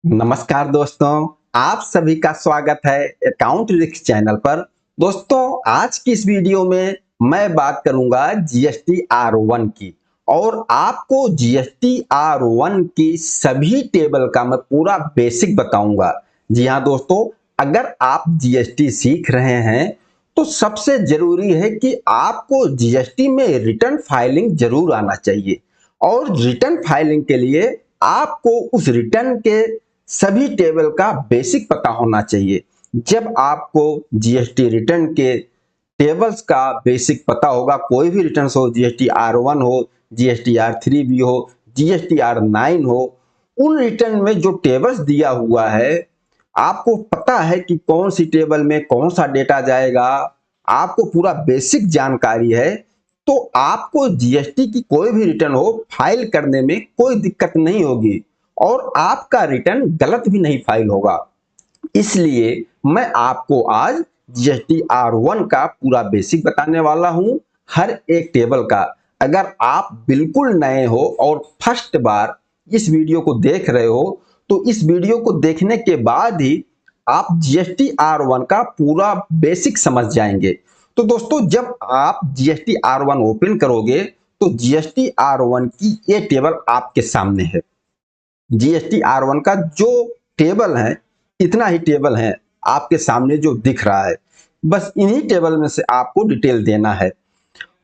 नमस्कार दोस्तों, आप सभी का स्वागत है अकाउंट रिस्क चैनल पर। दोस्तों, आज की इस वीडियो में मैं बात करूंगा जीएसटी R1 की और आपको जीएसटी R1 की सभी टेबल का मैं पूरा बेसिक बताऊंगा। जी हाँ दोस्तों, अगर आप जीएसटी सीख रहे हैं तो सबसे जरूरी है कि आपको जीएसटी में रिटर्न फाइलिंग जरूर आना चाहिए और रिटर्न फाइलिंग के लिए आपको उस रिटर्न के सभी टेबल का बेसिक पता होना चाहिए। जब आपको जीएसटी रिटर्न के टेबल्स का बेसिक पता होगा, कोई भी रिटर्न हो, जीएसटी R1 हो, जीएसटी R3 भी हो, जीएसटी R9 हो, उन रिटर्न में जो टेबल्स दिया हुआ है, आपको पता है कि कौन सी टेबल में कौन सा डेटा जाएगा, आपको पूरा बेसिक जानकारी है, तो आपको जीएसटी की कोई भी रिटर्न हो फाइल करने में कोई दिक्कत नहीं होगी और आपका रिटर्न गलत भी नहीं फाइल होगा। इसलिए मैं आपको आज जीएसटी R1 का पूरा बेसिक बताने वाला हूं, हर एक टेबल का। अगर आप बिल्कुल नए हो और फर्स्ट बार इस वीडियो को देख रहे हो तो इस वीडियो को देखने के बाद ही आप जीएसटी R1 का पूरा बेसिक समझ जाएंगे। तो दोस्तों, जब आप जीएसटी R1 ओपन करोगे तो जीएसटी R1 की ये टेबल आपके सामने है। जीएसटी R1 का जो टेबल है, इतना ही टेबल है आपके सामने जो दिख रहा है। बस इन्हीं टेबल में से आपको डिटेल देना है।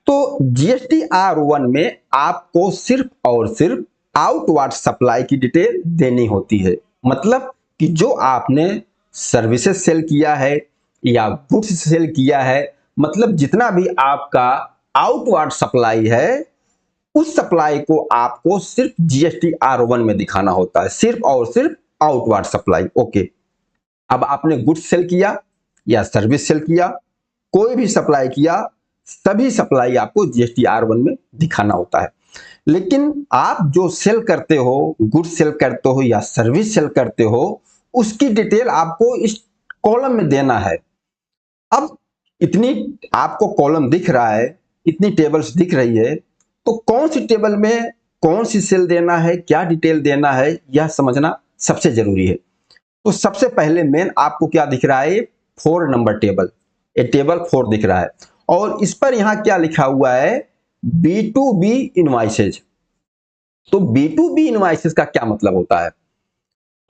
तो जीएसटी R1 में आपको सिर्फ और सिर्फ आउटवार्ड सप्लाई की डिटेल देनी होती है। मतलब कि जो आपने सर्विसेज सेल किया है या गुड्स सेल किया है, मतलब जितना भी आपका आउटवार्ड सप्लाई है, उस सप्लाई को आपको सिर्फ जीएसटी R1 में दिखाना होता है, सिर्फ और सिर्फ आउटवार्ड सप्लाई। ओके, अब आपने गुड्स सेल किया या सर्विस सेल किया, कोई भी सप्लाई किया, सभी सप्लाई आपको जीएसटी R1 में दिखाना होता है। लेकिन आप जो सेल करते हो, गुड्स सेल करते हो या सर्विस सेल करते हो, उसकी डिटेल आपको इस कॉलम में देना है। अब इतनी आपको कॉलम दिख रहा है, इतनी टेबल्स दिख रही है, तो कौन सी टेबल में कौन सी सेल देना है, क्या डिटेल देना है, यह समझना सबसे जरूरी है। तो सबसे पहले मेन आपको क्या दिख रहा है, 4 नंबर टेबल। ये टेबल 4 दिख रहा है और इस पर यहां क्या लिखा हुआ है, B2B इनवॉइसेज। तो B2B इनवॉइसेज का क्या मतलब होता है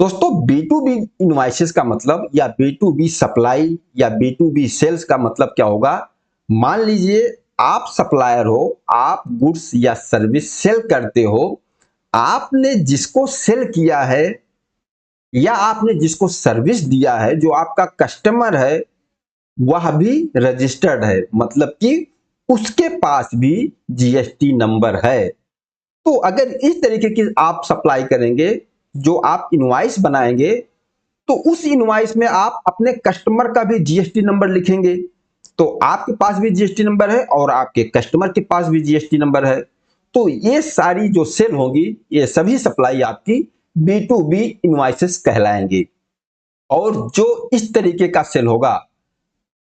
दोस्तों? B2B इनवॉइसेज का मतलब या B2B सप्लाई या B2B सेल्स का मतलब क्या होगा? मान लीजिए आप सप्लायर हो, आप गुड्स या सर्विस सेल करते हो, आपने जिसको सेल किया है या आपने जिसको सर्विस दिया है, जो आपका कस्टमर है, वह भी रजिस्टर्ड है, मतलब कि उसके पास भी जीएसटी नंबर है। तो अगर इस तरीके की आप सप्लाई करेंगे, जो आप इनवॉइस बनाएंगे, तो उस इनवॉइस में आप अपने कस्टमर का भी जीएसटी नंबर लिखेंगे। तो आपके पास भी जीएसटी नंबर है और आपके कस्टमर के पास भी जीएसटी नंबर है। तो ये सारी जो सेल होगी, ये सभी सप्लाई आपकी B2B इनवॉइसेस कहलाएंगे। और जो इस तरीके का सेल होगा,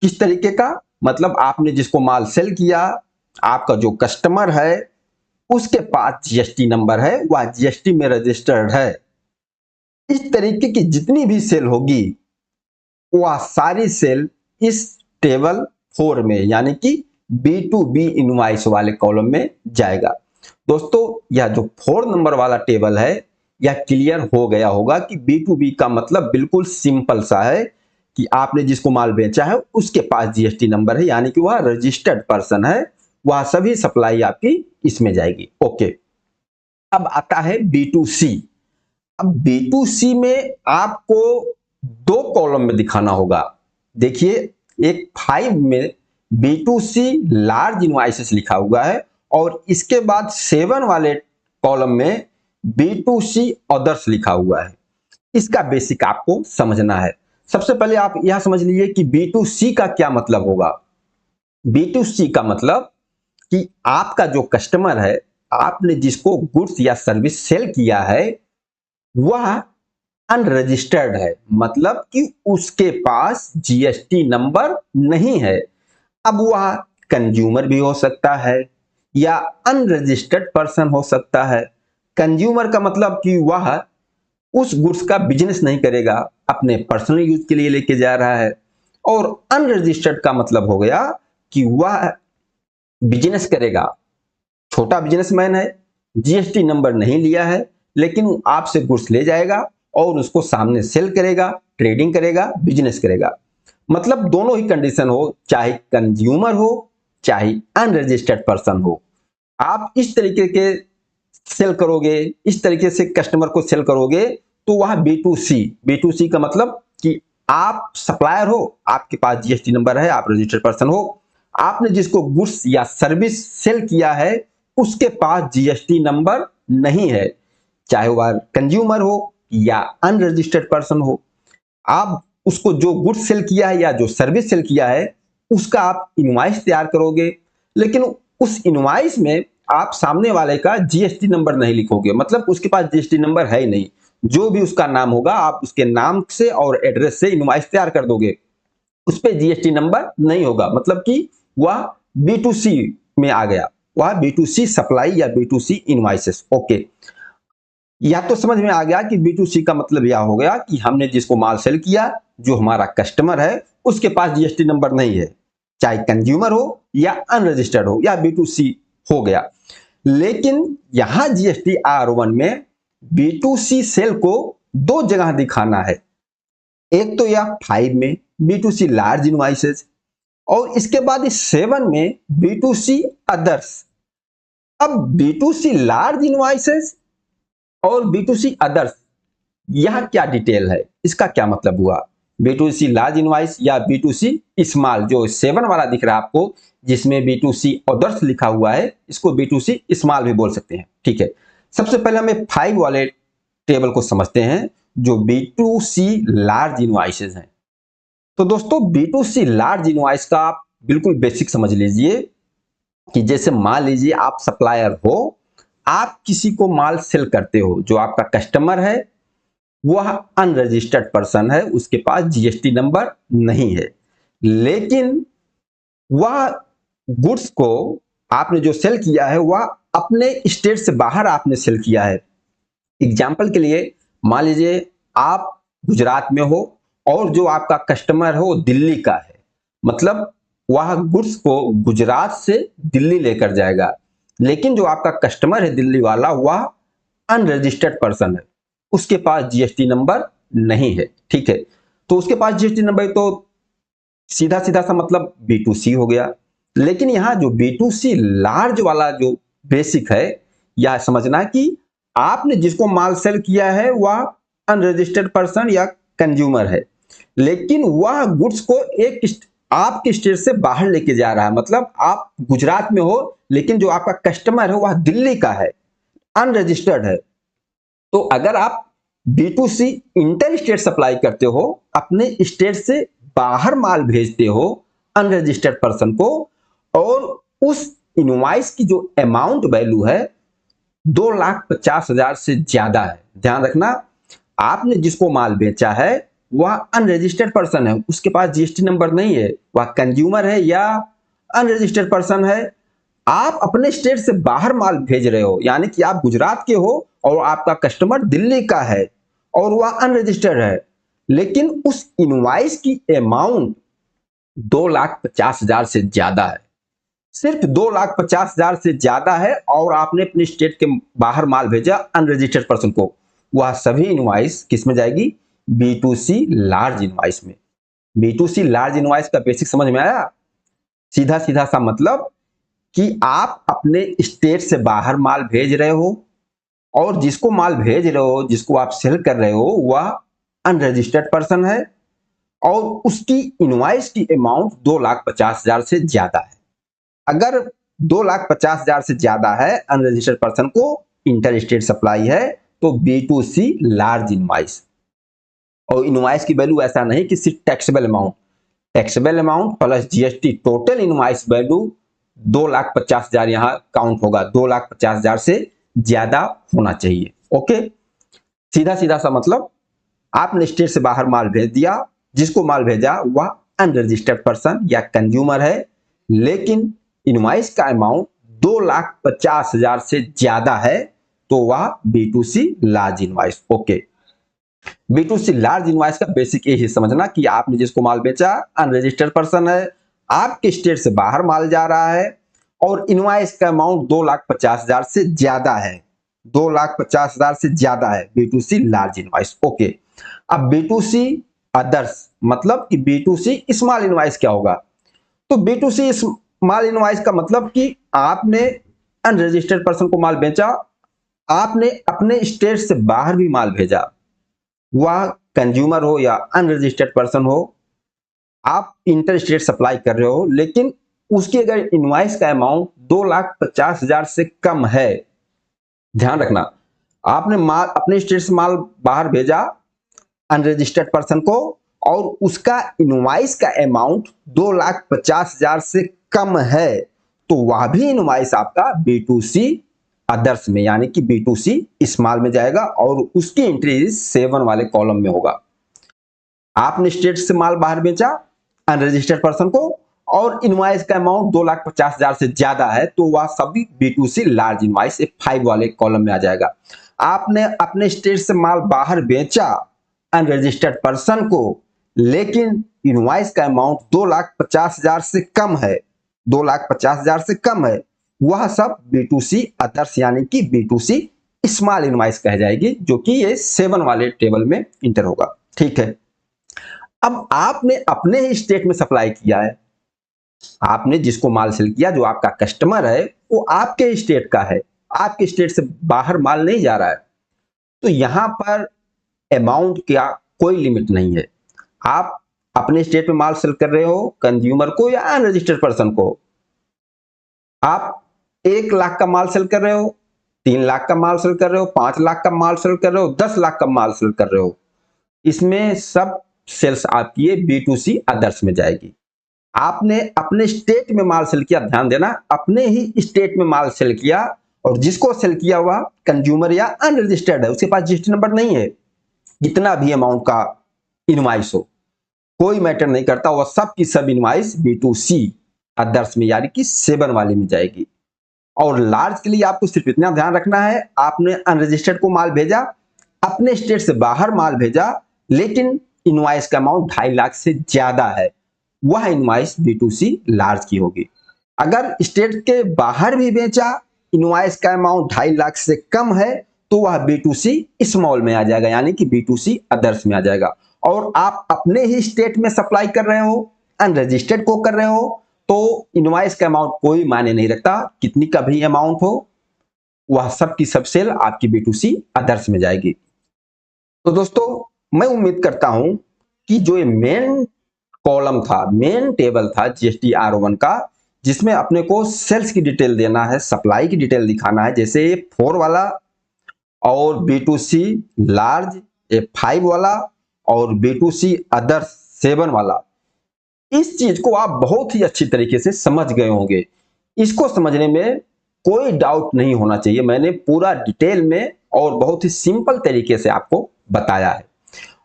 किस तरीके का, मतलब आपने जिसको माल सेल किया, आपका जो कस्टमर है, उसके पास जीएसटी नंबर है, वह जीएसटी में रजिस्टर्ड है। इस तरीके की जितनी भी सेल होगी, वह सारी सेल इस टेबल 4 में, यानी कि B2B इनवॉइस वाले कॉलम में जाएगा। दोस्तों, यह जो 4 नंबर वाला टेबल है, यह क्लियर हो गया होगा कि B2B का मतलब बिल्कुल सिंपल सा है कि आपने जिसको माल बेचा है उसके पास जीएसटी नंबर है, यानी कि वह रजिस्टर्ड पर्सन है, वह सभी सप्लाई आपकी इसमें जाएगी। ओके, अब आता है B2C। अब B2C में आपको 2 कॉलम में दिखाना होगा। देखिए, एक 5 में B2C लार्ज इनवॉइसेस लिखा हुआ है और इसके बाद 7 वाले कॉलम में B2C अदर्स लिखा हुआ है। इसका बेसिक आपको समझना है। सबसे पहले आप यह समझ लीजिए कि B2C का क्या मतलब होगा। B2C का मतलब कि आपका जो कस्टमर है, आपने जिसको गुड्स या सर्विस सेल किया है, वह अनरजिस्टर्ड है, मतलब कि उसके पास जीएसटी नंबर नहीं है। अब वह कंज्यूमर भी हो सकता है या अनरजिस्टर्ड पर्सन हो सकता है। कंज्यूमर का मतलब कि वह उस गुड्स का बिजनेस नहीं करेगा, अपने पर्सनल यूज के लिए लेके जा रहा है। और अनरजिस्टर्ड का मतलब हो गया कि वह बिजनेस करेगा, छोटा बिजनेसमैन है, जीएसटी नंबर नहीं लिया है, लेकिन वो आपसे गुड्स ले जाएगा और उसको सामने सेल करेगा, ट्रेडिंग करेगा, बिजनेस करेगा। मतलब दोनों ही कंडीशन हो, चाहे कंज्यूमर हो चाहे अनरजिस्टर्ड पर्सन हो, आप इस तरीके के सेल करोगे, इस तरीके से कस्टमर को सेल करोगे, तो वह बी टू सी का मतलब कि आप सप्लायर हो, आपके पास जीएसटी नंबर है, आप रजिस्टर्ड पर्सन हो, आपने जिसको गुड्स या सर्विस सेल किया है उसके पास जीएसटी नंबर नहीं है, चाहे वह कंज्यूमर हो या अनरजिस्टर्ड पर्सन हो। आप उसको जो गुड्स सेल किया है या जो सर्विस सेल किया है उसका आप इनवॉइस तैयार करोगे, लेकिन उस इनवॉइस में आप सामने वाले का जीएसटी नंबर नहीं लिखोगे, मतलब उसके पास जीएसटी नंबर है ही नहीं। जो भी उसका नाम होगा आप उसके नाम से और एड्रेस से इनवॉइस तैयार कर दोगे, उस पे जीएसटी नंबर नहीं होगा, मतलब कि वह बी2सी में आ गया, वह बी2सी सप्लाई या बी2सी इनवॉइसेस। ओके, या तो समझ में आ गया कि बी2सी का मतलब यह हो गया कि हमने जिसको माल सेल किया, जो हमारा कस्टमर है, उसके पास जीएसटी नंबर नहीं है, चाहे कंज्यूमर हो या अनरजिस्टर्ड हो, या बी2सी हो गया। लेकिन यहां जीएसटी R1 में बी2सी सेल को दो जगह दिखाना है, एक तो यह 5 में बी2सी लार्ज इनवॉइसेस, और इसके बाद इस 7 में बी2सी अदर्स। अब बी2सी लार्ज इनवॉइसेस और बी2सी अदर्स, यह क्या डिटेल है, इसका क्या मतलब हुआ? बी2सी लार्ज इनवॉइस या बी2सी स्मॉल, जो 7 वाला दिख रहा है आपको जिसमें बी2सी अदर्स लिखा हुआ है, इसको बी2सी स्मॉल भी बोल सकते हैं। ठीक है, सबसे पहले हमें 5 वाले टेबल को समझते हैं जो बी2सी लार्ज इनवॉइसेस हैं। तो दोस्तों बी2सी लार्ज इनवॉइस का आप बिल्कुल बेसिक समझ लीजिए कि जैसे मान लीजिए आप सप्लायर हो, आप किसी को माल सेल करते हो, जो आपका कस्टमर है वह अनरजिस्टर्ड पर्सन है, उसके पास जीएसटी नंबर नहीं है, लेकिन वह गुड्स को आपने जो सेल किया है वह अपने स्टेट से बाहर आपने सेल किया है। एग्जाम्पल के लिए मान लीजिए आप गुजरात में हो और जो आपका कस्टमर है वो दिल्ली का है, मतलब वह गुड्स को गुजरात से दिल्ली लेकर जाएगा, लेकिन जो आपका कस्टमर है दिल्ली वाला वह अनरजिस्टर्ड पर्सन है, उसके पास जीएसटी नंबर नहीं है। ठीक है, तो उसके पास जीएसटी नंबर तो सीधा सीधा सा मतलब बी2सी हो गया। लेकिन यहां जो बी2सी लार्ज वाला जो बेसिक है, यह समझना कि आपने जिसको माल सेल किया है वह अनरजिस्टर्ड पर्सन या कंज्यूमर है, लेकिन वह गुड्स को एक आपके स्टेट से बाहर लेके जा रहा है, मतलब आप गुजरात में हो लेकिन जो आपका कस्टमर है वह दिल्ली का है, अनरजिस्टर्ड है। तो अगर आप बी2सी इंटर स्टेट सप्लाई करते हो, अपने स्टेट से बाहर माल भेजते हो अनरजिस्टर्ड पर्सन को, और उस इनवॉइस की जो अमाउंट वैल्यू है 2,50,000 से ज्यादा है, ध्यान रखना आपने जिसको माल बेचा है वह अनरजिस्टर्ड पर्सन है, उसके पास जीएसटी नंबर नहीं है, वह कंज्यूमर है या अनरजिस्टर्ड पर्सन है, आप अपने स्टेट से बाहर माल भेज रहे हो, यानी कि आप गुजरात के हो और आपका कस्टमर दिल्ली का है और वह अनरजिस्टर्ड है, लेकिन उस इनवॉइस की अमाउंट 2,50,000 से ज्यादा है, सिर्फ 2,50,000 से ज्यादा है, और आपने अपने स्टेट के बाहर माल भेजा अनरजिस्टर्ड पर्सन को, वह सभी इनवॉइस किस में जाएगी? बी2सी लार्ज इनवॉइस में। बी2सी लार्ज इनवॉइस का बेसिक समझ में आया? सीधा सीधा सा मतलब कि आप अपने स्टेट से बाहर माल भेज रहे हो और जिसको माल भेज रहे हो, जिसको आप सेल कर रहे हो, वह अनरजिस्टर्ड पर्सन है और उसकी इनवॉइस की अमाउंट 2,50,000 से ज्यादा है। अगर 2,50,000 से ज्यादा है, अनरजिस्टर्ड पर्सन को इंटर स्टेट सप्लाई है, तो बी2सी लार्ज इनवॉइस। और इनवॉइस की वैल्यू ऐसा नहीं कि सिर्फ taxable amount, taxable amount plus GST, total invoice value 2,50,000 यहां काउंट होगा, 2,50,000 से ज्यादा होना चाहिए। ओके, सीधा सीधा सा मतलब आपने स्टेट से बाहर माल भेज दिया, जिसको माल भेजा वह अनरजिस्टर्ड पर्सन या कंज्यूमर है, लेकिन इनवॉइस का अमाउंट 2,50,000 से ज्यादा है, तो वह बी2सी large invoice. Okay, B2C large invoice का बेसिक यही समझना कि आपने जिसको माल बेचा अनरजिस्टर्ड पर्सन है, आपके स्टेट से बाहर माल जा रहा है और इनवॉइस का अमाउंट 2,50,000 से ज्यादा है, 2,50,000 से ज्यादा है B2C लार्ज इनवॉइस। ओके, अब B2C अदर्स मतलब कि B2C स्मॉल इनवॉइस क्या होगा? तो B2C स्मॉल इनवॉइस का मतलब कि आपने अनरजिस्टर्ड पर्सन को माल बेचा, आपने अपने स्टेट से बाहर भी माल भेजा, वह कंज्यूमर हो या अनरजिस्टर्ड पर्सन हो, आप इंटर स्टेट सप्लाई कर रहे हो, लेकिन उसकी अगर इनवॉइस का अमाउंट 2,50,000 से कम है, ध्यान रखना, आपने माल अपने स्टेट से माल बाहर भेजा अनरजिस्टर्ड पर्सन को और उसका इनवॉइस का अमाउंट 2,50,000 से कम है, तो वह भी इनवॉइस आपका B2C अदर्स में यानी कि B2C स्मॉल में जाएगा और उसकी एंट्री 7 वाले कॉलम में होगा। आपने स्टेट से माल बाहर बेचा अनरजिस्टर्ड पर्सन को और इनवॉइस का अमाउंट 2,50,000 से ज्यादा है, तो वह सभी B2C लार्ज इनवॉइस 5 वाले कॉलम में आ जाएगा। आपने अपने स्टेट से माल बाहर बेचा अनरजिस्टर्ड पर्सन को, लेकिन इनवॉइस का अमाउंट 2,50,000 से कम है, 2,50,000 से कम है, वह सब B2C अदर्स यानी कि B2C स्मॉल इनवॉइस कह जाएगी, जो कि ये 7 वाले टेबल में इंटर होगा। ठीक है, अब आपने अपने ही स्टेट में सप्लाई किया है, आपने जिसको माल सेल किया, जो आपका कस्टमर है वो आपके स्टेट का है, आपके स्टेट से बाहर माल नहीं जा रहा है, तो यहां पर अमाउंट का कोई लिमिट नहीं है। आप अपने स्टेट में माल सेल कर रहे हो कंज्यूमर को या अनरजिस्टर्ड पर्सन को, आप 1 लाख का माल सेल कर रहे हो, 3 लाख का माल सेल कर रहे हो, 5 लाख का माल सेल कर रहे हो, 10 लाख का माल सेल कर रहे हो, इसमें सब सेल्स आपकी B2C अदर्स में जाएगी। आपने अपने स्टेट में माल सेल किया, ध्यान देना, अपने ही स्टेट में माल सेल किया और जिसको सेल किया हुआ कंज्यूमर या अनरजिस्टर्ड है, उसके पास जीएसटी नंबर नहीं है, कितना भी अमाउंट का इनवॉइस हो कोई मैटर नहीं करता, वह सब की सब इनवॉइस B2C अदर्स में यानी कि 7 वाले में जाएगी। और लार्ज के लिए आपको सिर्फ इतना ध्यान रखना है, आपने अनरजिस्टर्ड को माल भेजा, अपने स्टेट से बाहर माल भेजा, लेकिन इनवॉइस का अमाउंट 2.5 लाख से ज्यादा है, वह इनवॉइस B2C लार्ज की होगी। अगर स्टेट के बाहर भी बेचा, इनवॉइस का अमाउंट 2.5 लाख से कम है, तो वह B2C स्मॉल में आ जाएगा यानी कि B2C अदर्स में आ जाएगा। और आप अपने ही स्टेट में सप्लाई कर रहे हो, अनरजिस्टर्ड को कर रहे हो, तो इनवॉइस का अमाउंट कोई मायने नहीं रखता, कितनी का भी अमाउंट हो, वह सब की सब सेल आपकी B2C अदर्स में जाएगी। तो दोस्तों मैं उम्मीद करता हूं कि जो ये मेन कॉलम था, मेन टेबल था GST R1 का, जिसमें अपने को सेल्स की डिटेल देना है, सप्लाई की डिटेल दिखाना है, जैसे ये 4 वाला और B2C लार्ज 5 वाला और B2C अदर 7 वाला, इस चीज को आप बहुत ही अच्छी तरीके से समझ गए होंगे। इसको समझने में कोई डाउट नहीं होना चाहिए, मैंने पूरा डिटेल में और बहुत ही सिंपल तरीके से आपको बताया है।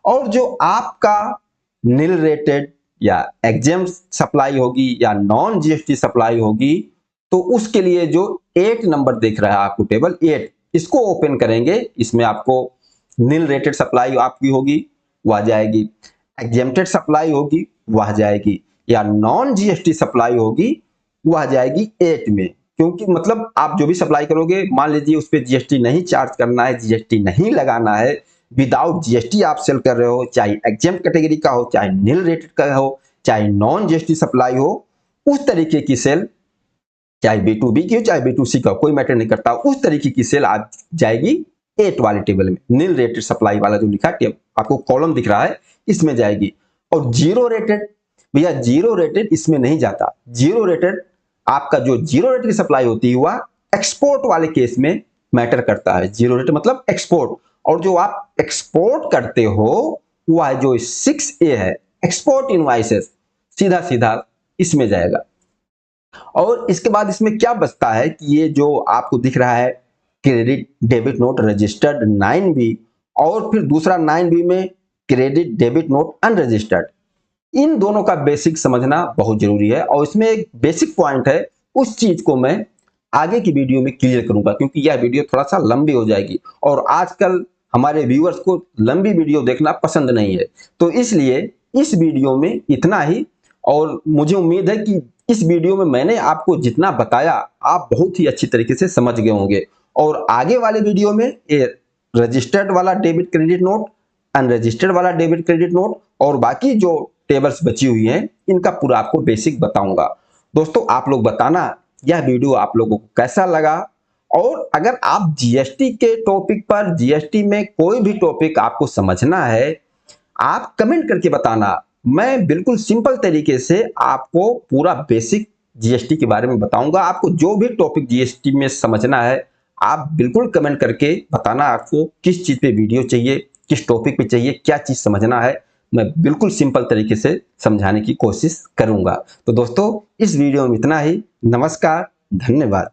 और जो आपका नील रेटेड या एग्जेम्प्ट सप्लाई होगी या नॉन GST सप्लाई होगी, तो उसके लिए जो 8 नंबर दिख रहा है आपको, टेबल 8, इसको ओपन करेंगे, इसमें आपको नील रेटेड सप्लाई आपकी होगी, वह जाएगी, एग्जेम्प्टेड सप्लाई होगी वह जाएगी, या नॉन GST सप्लाई होगी वह जाएगी 8 में। क्योंकि मतलब आप जो भी सप्लाई करोगे, मान लीजिए उस पर GST नहीं चार्ज करना है, GST नहीं लगाना है, विदाउट GST आप सेल कर रहे हो, चाहे एग्जेम्प्ट कैटेगरी का हो, चाहे नील रेटेड का हो, चाहे नॉन GST सप्लाई हो, उस तरीके की सेल, चाहे B2B की हो चाहे B2C का, कोई मैटर नहीं करता, उस तरीके की सेल आ जाएगी 8 वाले टेबल में। नील रेटेड सप्लाई वाला जो लिखा है आपको कॉलम दिख रहा है, इसमें जाएगी। और जीरो रेटेड, भैया जीरो रेटेड इसमें नहीं जाता। जीरो रेटेड आपका जो जीरो रेटेड की सप्लाई होती है वह एक्सपोर्ट वाले केस में मैटर करता है। जीरो रेटेड मतलब एक्सपोर्ट, और जो आप एक्सपोर्ट करते हो वह जो 6A है, एक्सपोर्ट इनवॉइसेस, सीधा सीधा इसमें जाएगा। और इसके बाद इसमें क्या बचता है कि ये जो आपको दिख रहा है credit debit note registered 9B, और फिर दूसरा 9B में क्रेडिट डेबिट नोट अनरजिस्टर्ड, इन दोनों का बेसिक समझना बहुत जरूरी है। और इसमें एक बेसिक पॉइंट है, उस चीज को मैं आगे की वीडियो में क्लियर करूंगा, क्योंकि यह वीडियो थोड़ा सा लंबी हो जाएगी। और आजकल हमारे व्यूअर्स को लंबी वीडियो देखना पसंद नहीं है। तो इसलिए इस वीडियो में इतना ही, और मुझे उम्मीद है कि इस वीडियो में मैंने आपको जितना बताया आप बहुत ही अच्छी तरीके से समझ गए होंगे। और आगे वाले वीडियो में ये रजिस्टर्ड वाला डेबिट क्रेडिट नोट, अनरजिस्टर्ड वाला डेबिट क्रेडिट नोट और बाकी जो टेबल्स बची हुई हैं इनका पूरा आपको बेसिक बताऊंगा। दोस्तों आप लोग बताना यह वीडियो आप लोगों को कैसा लगा, और अगर आप जीएसटी के टॉपिक पर, जीएसटी में कोई भी टॉपिक आपको समझना है आप कमेंट करके बताना। मैं बिल्कुल सिंपल तरीके से आपको पूरा बेसिक जीएसटी के बारे में बताऊंगा। आपको जो भी टॉपिक जीएसटी में समझना है आप बिल्कुल कमेंट करके बताना आपको किस चीज पे वीडियो चाहिए, किस टॉपिक पे चाहिए, क्या चीज समझना है। मैं बिल्कुल सिंपल तरीके से समझाने की कोशिश करूंगा। तो दोस्तों इस वीडियो में इतना ही। नमस्कार, धन्यवाद।